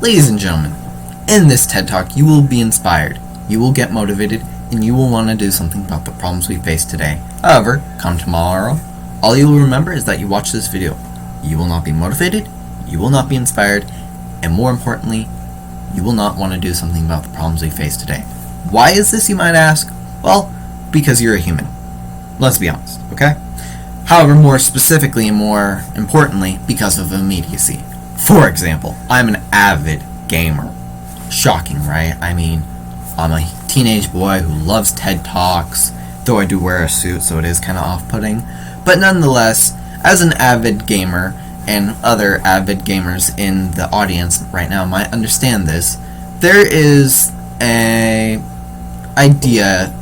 Ladies and gentlemen, in this TED Talk, you will be inspired, you will get motivated, and you will want to do something about the problems we face today. However, come tomorrow, all you will remember is that you watched this video. You will not be motivated, you will not be inspired, and more importantly, you will not want to do something about the problems we face today. Why is this, you might ask? Well, because you're a human. Let's be honest, okay? However, more specifically and more importantly, because of immediacy. For example, I'm an avid gamer. Shocking, right? I mean, I'm a teenage boy who loves TED Talks, though I do wear a suit, so it is kind of off-putting. But nonetheless, as an avid gamer, and other avid gamers in the audience right now might understand this, there is an idea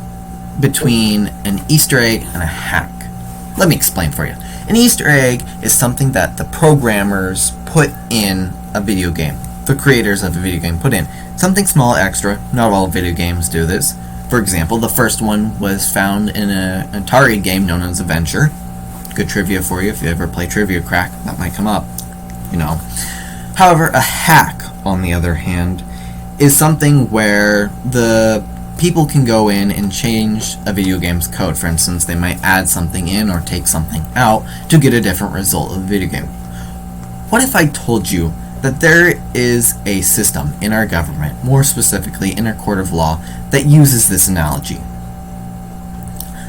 between an Easter egg and a hack. Let me explain for you. An Easter egg is something that the programmers put in a video game. The creators of a video game put in something small extra. Not all video games do this. For example, the first one was found in an Atari game known as Adventure. Good trivia for you. If you ever play Trivia Crack, that might come up, you know. However, a hack, on the other hand, is something where the people can go in and change a video game's code. For instance, they might add something in or take something out to get a different result of the video game. What if I told you that there is a system in our government, more specifically in our court of law, that uses this analogy?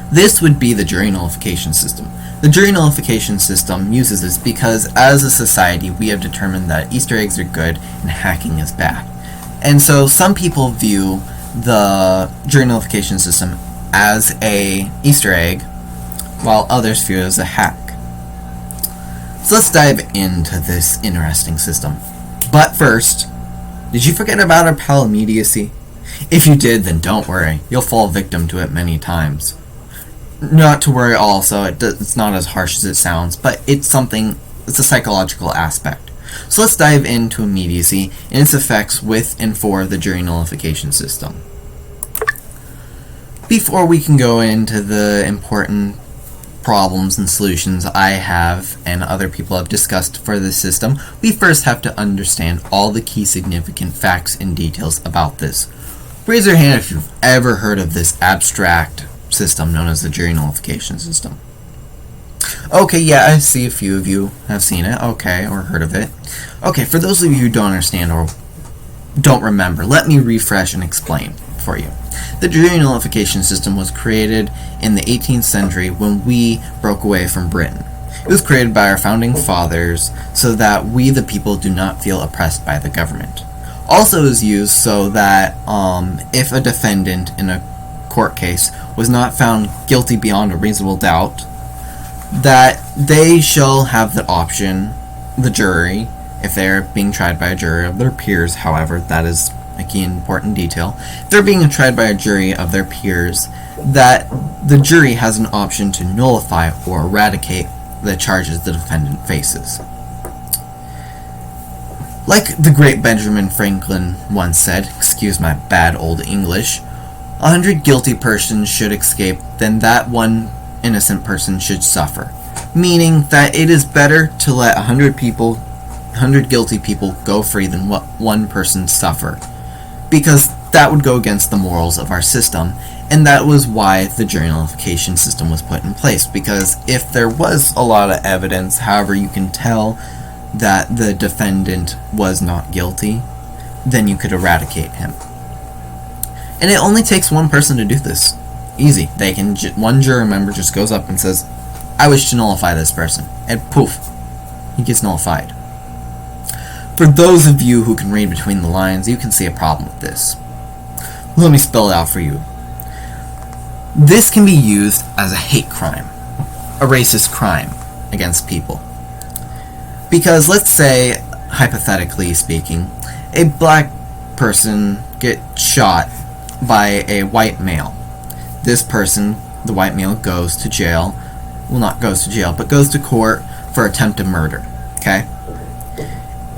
This would be the jury nullification system. The jury nullification system uses this because as a society we have determined that Easter eggs are good and hacking is bad. And so some people view the jury nullification system as a Easter egg, while others view it as a hack. So let's dive into this interesting system. But first, did you forget about our pal Immediacy? If you did, then don't worry, you'll fall victim to it many times. Not to worry also, it's not as harsh as it sounds, but it's a psychological aspect. So let's dive into immediacy and its effects with and for the jury nullification system. Before we can go into the important problems and solutions I have and other people have discussed for this system, we first have to understand all the key significant facts and details about this. Raise your hand if you've ever heard of this abstract system known as the jury nullification system. Okay, yeah, I see a few of you have seen it, okay, or heard of it. Okay, for those of you who don't understand or don't remember, let me refresh and explain for you. The jury nullification system was created in the 18th century when we broke away from Britain. It was created by our founding fathers so that we the people do not feel oppressed by the government. Also is used so that if a defendant in a court case was not found guilty beyond a reasonable doubt, that they shall have the option, the jury, if they're being tried by a jury of their peers, however, that is a key important detail, if they're being tried by a jury of their peers, that the jury has an option to nullify or eradicate the charges the defendant faces. Like the great Benjamin Franklin once said, excuse my bad old English, 100 guilty persons should escape than that one innocent person should suffer. Meaning that it is better to let 100 guilty people go free than what one person suffer. Because that would go against the morals of our system, and that was why the jury nullification system was put in place. Because if there was a lot of evidence, however you can tell that the defendant was not guilty, then you could eradicate him. And it only takes one person to do this. Easy. They can one jury member just goes up and says, I wish to nullify this person. And poof, he gets nullified. For those of you who can read between the lines, you can see a problem with this. Let me spell it out for you. This can be used as a hate crime, a racist crime against people. Because let's say, hypothetically speaking, a black person gets shot by a white male. This person, the white male, goes to jail. Well, not goes to jail, but goes to court for attempted murder. Okay?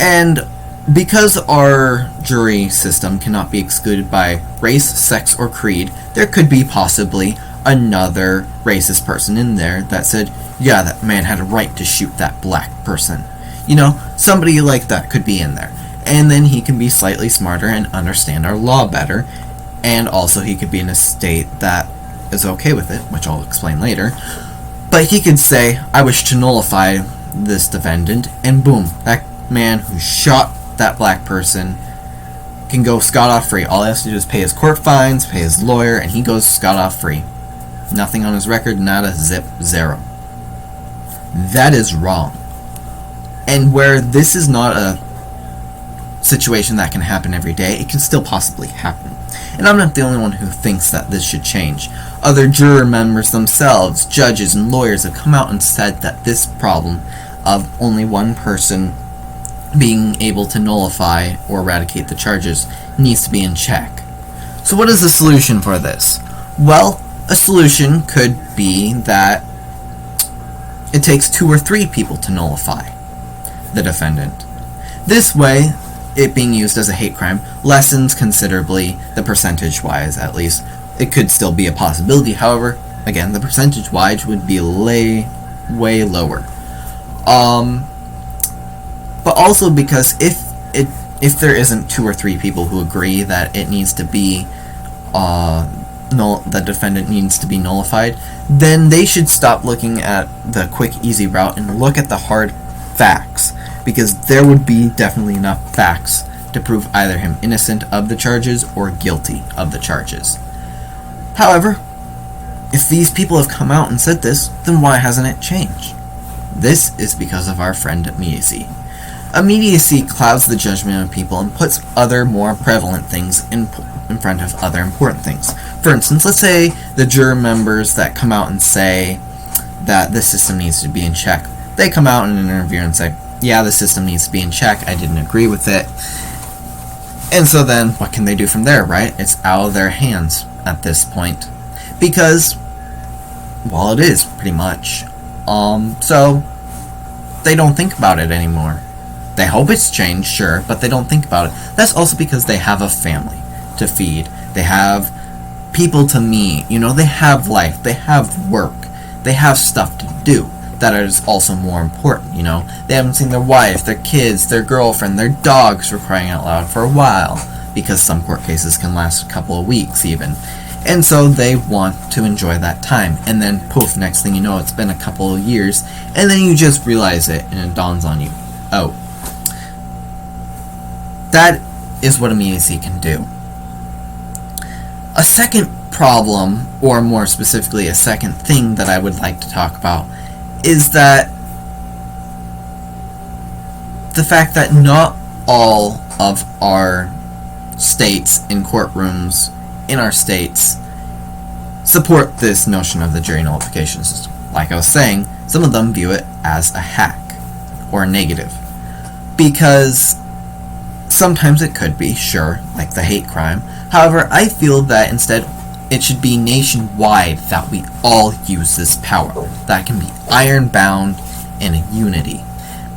And because our jury system cannot be excluded by race, sex, or creed, there could be possibly another racist person in there that said, yeah, that man had a right to shoot that black person. You know, somebody like that could be in there. and then he can be slightly smarter and understand our law better, and also he could be in a state that is okay with it, which I'll explain later. But he could say, I wish to nullify this defendant, and boom, that man who shot that black person can go scot-off free. All he has to do is pay his court fines, pay his lawyer, and he goes scot-off free. Nothing on his record, nada, zip, zero. That is wrong. And where this is not a situation that can happen every day, it can still possibly happen. And I'm not the only one who thinks that this should change. Other juror members themselves, judges and lawyers have come out and said that this problem of only one person being able to nullify or eradicate the charges needs to be in check. So what is the solution for this? Well, a solution could be that it takes 2 or 3 people to nullify the defendant. This way, it being used as a hate crime lessens considerably, the percentage-wise at least. It could still be a possibility, however, again, the percentage-wise would be way lower. But also because if there isn't 2 or 3 people who agree that it needs to be the defendant needs to be nullified, then they should stop looking at the quick, easy route and look at the hard facts, because there would be definitely enough facts to prove either him innocent of the charges or guilty of the charges. However, if these people have come out and said this, then why hasn't it changed? This is because of our friend Immediacy. Immediacy clouds the judgment of people and puts other more prevalent things in front of other important things. For instance, let's say the juror members that come out and say that the system needs to be in check. They come out in an interview and say, yeah, the system needs to be in check, I didn't agree with it. And so then, what can they do from there, right? It's out of their hands at this point. Because, well, it is, pretty much. So, they don't think about it anymore. They hope it's changed, sure, but they don't think about it. That's also because they have a family to feed. They have people to meet. You know, they have life. They have work. They have stuff to do that is also more important, you know. They haven't seen their wife, their kids, their girlfriend, their dogs, for crying out loud, for a while, because some court cases can last a couple of weeks even. And so they want to enjoy that time. And then, poof, next thing you know, it's been a couple of years, and then you just realize it, and it dawns on you. Oh. That is what Immediacy can do. A second problem, or more specifically a second thing that I would like to talk about, is that the fact that not all of our states in courtrooms in our states support this notion of the jury nullification system. Like I was saying, some of them view it as a hack or a negative, because sometimes it could be, sure, like the hate crime. However, I feel that instead it should be nationwide that we all use this power. That can be iron-bound in unity.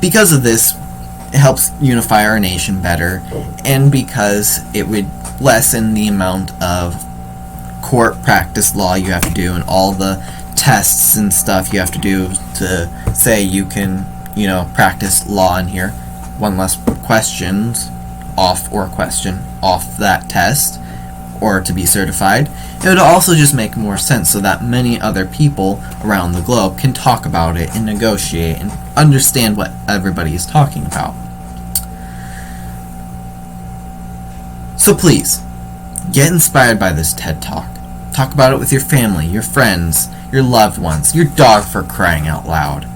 Because of this, it helps unify our nation better, and because it would lessen the amount of court practice law you have to do and all the tests and stuff you have to do to say you can, you know, practice law in here. One less questions off or question off that test, or to be certified. It would also just make more sense so that many other people around the globe can talk about it and negotiate and understand what everybody is talking about. So please, get inspired by this TED Talk. Talk about it with your family, your friends, your loved ones, your dog, for crying out loud.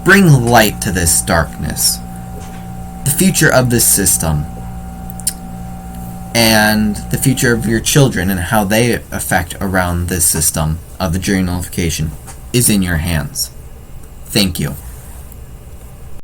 Bring light to this darkness. The future of this system, and the future of your children and how they affect around this system of the jury nullification, is in your hands. Thank you.